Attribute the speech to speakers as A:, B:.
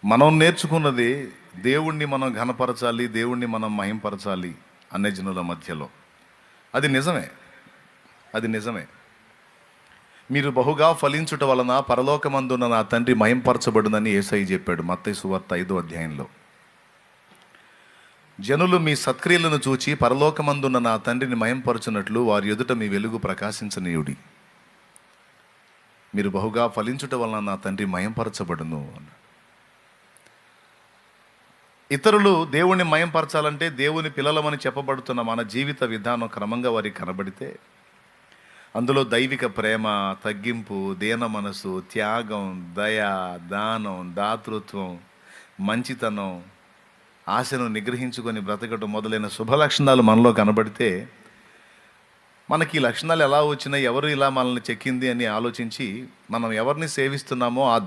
A: మనం నేర్చుకున్నది దేవుణ్ణి మనం ఘనపరచాలి, దేవుణ్ణి మనం మహింపరచాలి అనే జనుల మధ్యలో. అది నిజమే, అది నిజమే. మీరు బహుగా ఫలించుట వలన పరలోకమందున్న నా తండ్రి మహింపరచబడునని యేసయ్య చెప్పాడు మత్తయి సువార్త 5వ అధ్యాయంలో. జనులు మీ సత్క్రియలను చూచి పరలోకమందున్న నా తండ్రిని మహింపరచునట్లు వారి ఎదుట మీ వెలుగు ప్రకాశించనీయుడి. మీరు బహుగా ఫలించుట వలన నా తండ్రి మహింపరచబడును అన్నాడు. ఇతరులు దేవుణ్ణి మయంపరచాలంటే దేవుని పిల్లలమని చెప్పబడుతున్న మన జీవిత విధానం క్రమంగా వారికి కనబడితే అందులో దైవిక ప్రేమ, తగ్గింపు, దీన మనసు, త్యాగం, దయ, దానం, దాతృత్వం, మంచితనం, ఆశను నిగ్రహించుకొని బ్రతకటం మొదలైన శుభ లక్షణాలు మనలో కనబడితే మనకి ఈ లక్షణాలు ఎలా వచ్చినాయి, ఎవరు ఇలా మనల్ని చెక్కింది అని ఆలోచించి మనం ఎవరిని సేవిస్తున్నామో ఆ